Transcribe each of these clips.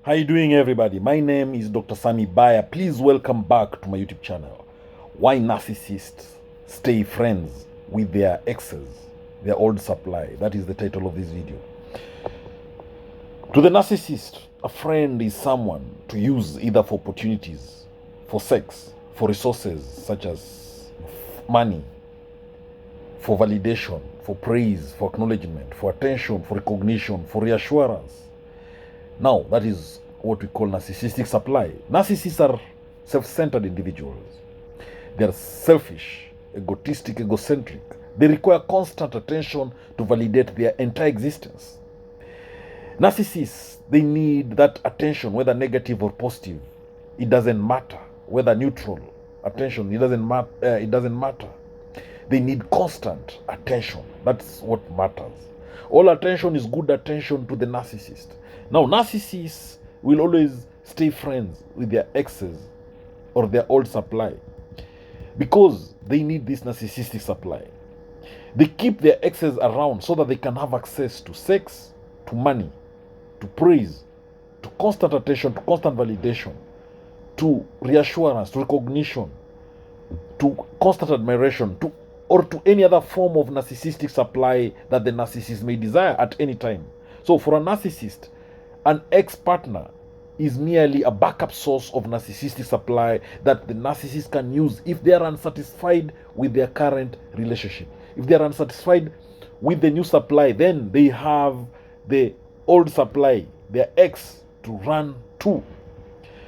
How you doing, everybody? My name is Dr. Sami Baya. Please welcome back to my YouTube channel. Why narcissists stay friends with their exes, their old supply. That is the title of this video. To the narcissist, a friend is someone to use either for opportunities, for sex, for resources such as money, for validation, for praise, for acknowledgement, for attention, for recognition, for reassurance. Now, that is what we call narcissistic supply. Narcissists are self-centered individuals. They are selfish, egotistic, egocentric. They require constant attention to validate their entire existence. Narcissists, they need that attention, whether negative or positive. It doesn't matter. Whether neutral, attention, it doesn't matter. They need constant attention. That's what matters. All attention is good attention to the narcissist. Now, narcissists will always stay friends with their exes or their old supply because they need this narcissistic supply. They keep their exes around so that they can have access to sex, to money, to praise, to constant attention, to constant validation, to reassurance, to recognition, to constant admiration, or to any other form of narcissistic supply that the narcissist may desire at any time. So for a narcissist, an ex-partner is merely a backup source of narcissistic supply that the narcissist can use if they are unsatisfied with their current relationship. If they are unsatisfied with the new supply, then they have the old supply, their ex, to run to.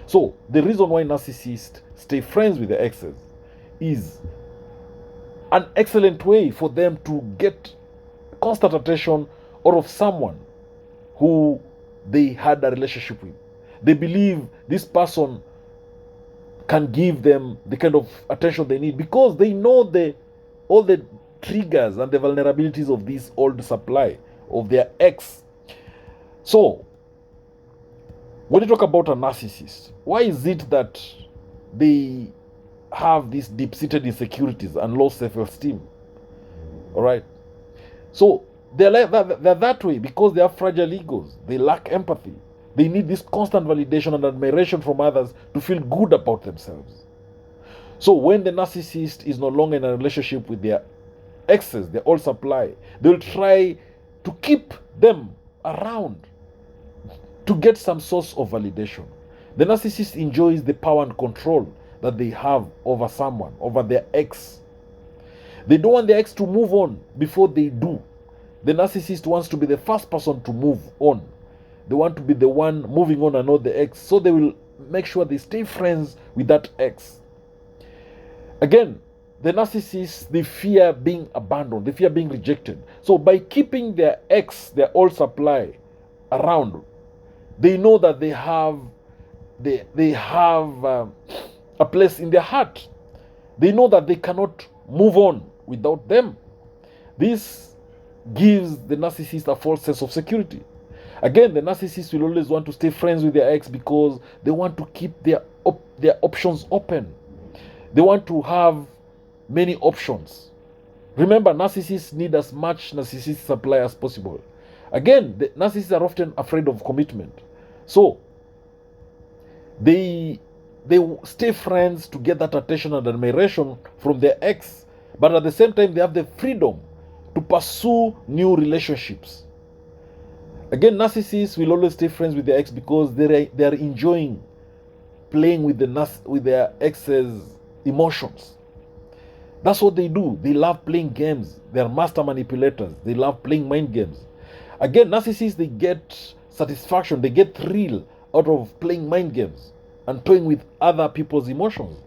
So the reason why narcissists stay friends with their exes is an excellent way for them to get constant attention or of someone who they had a relationship with. They believe this person can give them the kind of attention they need because they know all the triggers and the vulnerabilities of this old supply of their ex. So when you talk about a narcissist, why is it that they have these deep-seated insecurities and low self-esteem? All right. So they're that way because they have fragile egos. They lack empathy. They need this constant validation and admiration from others to feel good about themselves. So when the narcissist is no longer in a relationship with their exes, their old supply, they'll try to keep them around to get some source of validation. The narcissist enjoys the power and control that they have over someone, over their ex. They don't want their ex to move on before they do. The narcissist wants to be the first person to move on. They want to be the one moving on and not the ex. So they will make sure they stay friends with that ex. Again, the narcissists, they fear being abandoned. They fear being rejected. So by keeping their ex, their old supply, around, they know that they have a place in their heart. They know that they cannot move on without them. This gives the narcissist a false sense of security. Again, the narcissist will always want to stay friends with their ex because they want to keep their options open. They want to have many options. Remember, narcissists need as much narcissistic supply as possible. Again, the narcissists are often afraid of commitment. So they stay friends to get that attention and admiration from their ex, but at the same time they have the freedom to pursue new relationships. Again, narcissists will always stay friends with their ex because they are enjoying playing with their ex's emotions. That's what they do. They love playing games. They are master manipulators. They love playing mind games. Again, narcissists, they get satisfaction, they get thrill out of playing mind games and toying with other people's emotions.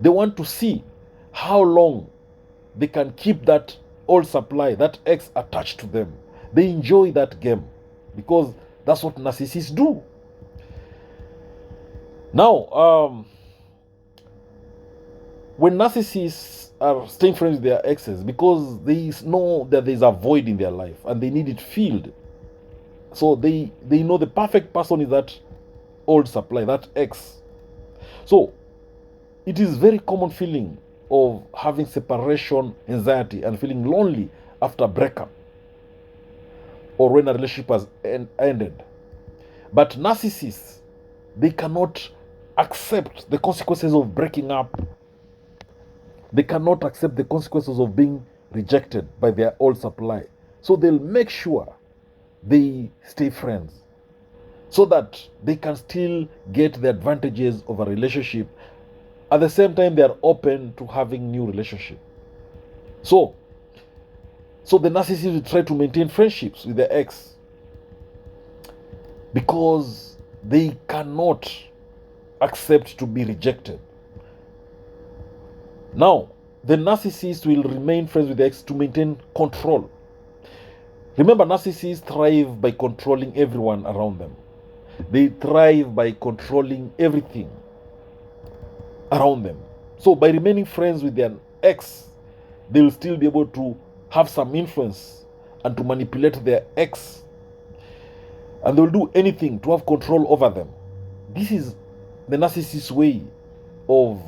They want to see how long they can keep that old supply, that ex, attached to them. They enjoy that game because that's what narcissists do. Now, when narcissists are staying friends with their exes because they know that there's a void in their life and they need it filled, so they know the perfect person is that old supply, that ex. So it is very common feeling of having separation anxiety and feeling lonely after breakup or when a relationship has ended. But narcissists, they cannot accept the consequences of breaking up. They cannot accept the consequences of being rejected by their old supply. So they'll make sure they stay friends so that they can still get the advantages of a relationship. At the same time, they are open to having new relationship. So the narcissist will try to maintain friendships with their ex because they cannot accept to be rejected. Now, the narcissist will remain friends with the ex to maintain control. Remember, narcissists thrive by controlling everyone around them. They thrive by controlling everything around them. So by remaining friends with their ex, they will still be able to have some influence and to manipulate their ex. And they will do anything to have control over them. This is the narcissist's way of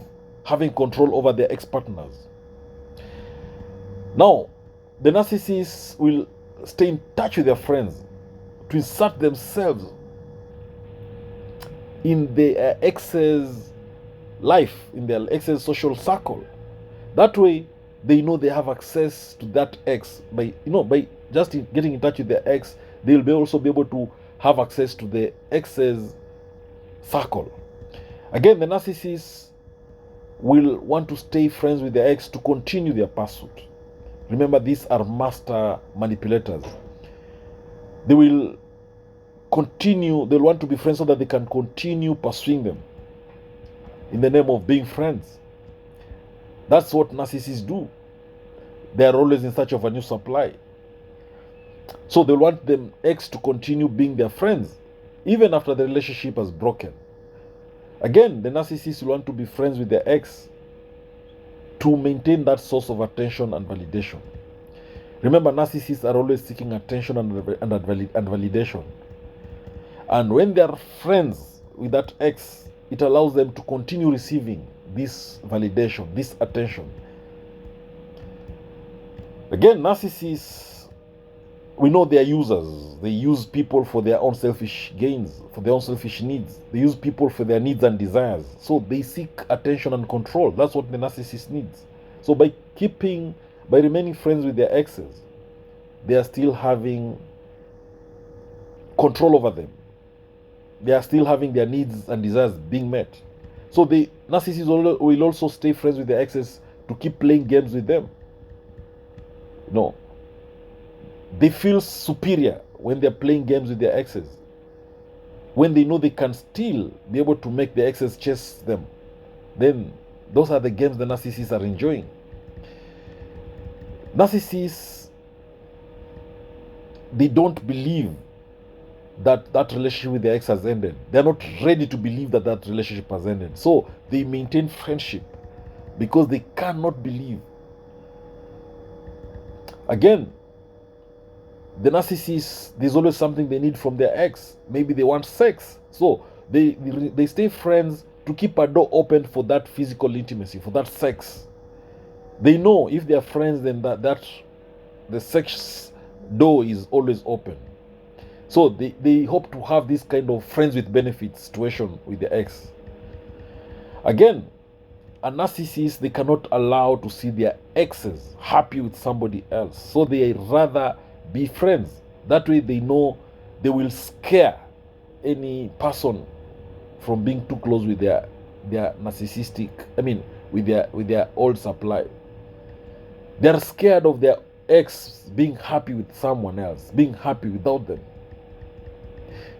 having control over their ex-partners. Now, the narcissists will stay in touch with their friends to insert themselves in their ex's life, in their ex's social circle. That way, they know they have access to that ex. By just getting in touch with their ex, they will also be able to have access to the ex's circle. Again, the narcissists will want to stay friends with their ex to continue their pursuit. Remember, these are master manipulators. They will continue, they'll want to be friends so that they can continue pursuing them in the name of being friends. That's what narcissists do. They are always in search of a new supply. So they'll want them ex to continue being their friends even after the relationship has broken. Again, the narcissists will want to be friends with their ex to maintain that source of attention and validation. Remember, narcissists are always seeking attention and validation. And when they are friends with that ex, it allows them to continue receiving this validation, this attention. Again, narcissists, we know they are users. They use people for their own selfish gains, for their own selfish needs. They use people for their needs and desires. So they seek attention and control. That's what the narcissist needs. So by remaining friends with their exes, they are still having control over them. They are still having their needs and desires being met. So the narcissist will also stay friends with their exes to keep playing games with them. No. They feel superior when they're playing games with their exes. When they know they can still be able to make their exes chase them, then those are the games the narcissists are enjoying. Narcissists, they don't believe that relationship with their ex has ended. They're not ready to believe that relationship has ended. So they maintain friendship because they cannot believe. Again, the narcissists, there's always something they need from their ex. Maybe they want sex. So they stay friends to keep a door open for that physical intimacy, for that sex. They know if they are friends, then that the sex door is always open. So they hope to have this kind of friends with benefits situation with their ex. Again, a narcissist, they cannot allow to see their exes happy with somebody else. So they rather be friends. That way they know they will scare any person from being too close with their narcissistic, with their old supply. They're scared of their ex being happy with someone else, being happy without them.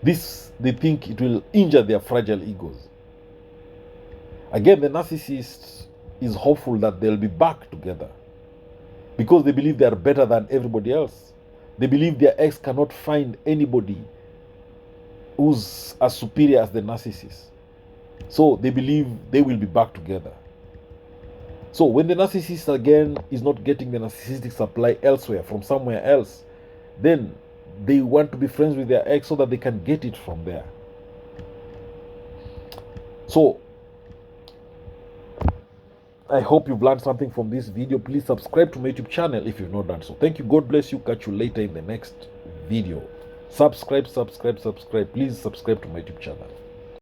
This, they think it will injure their fragile egos. Again, the narcissist is hopeful that they'll be back together because they believe they are better than everybody else. They believe their ex cannot find anybody who's as superior as the narcissist. So they believe they will be back together. So when the narcissist again is not getting the narcissistic supply elsewhere, from somewhere else, then they want to be friends with their ex so that they can get it from there. So I hope you've learned something from this video. Please subscribe to my YouTube channel if you've not done so. Thank you. God bless you. Catch you later in the next video. Subscribe. Please subscribe to my YouTube channel.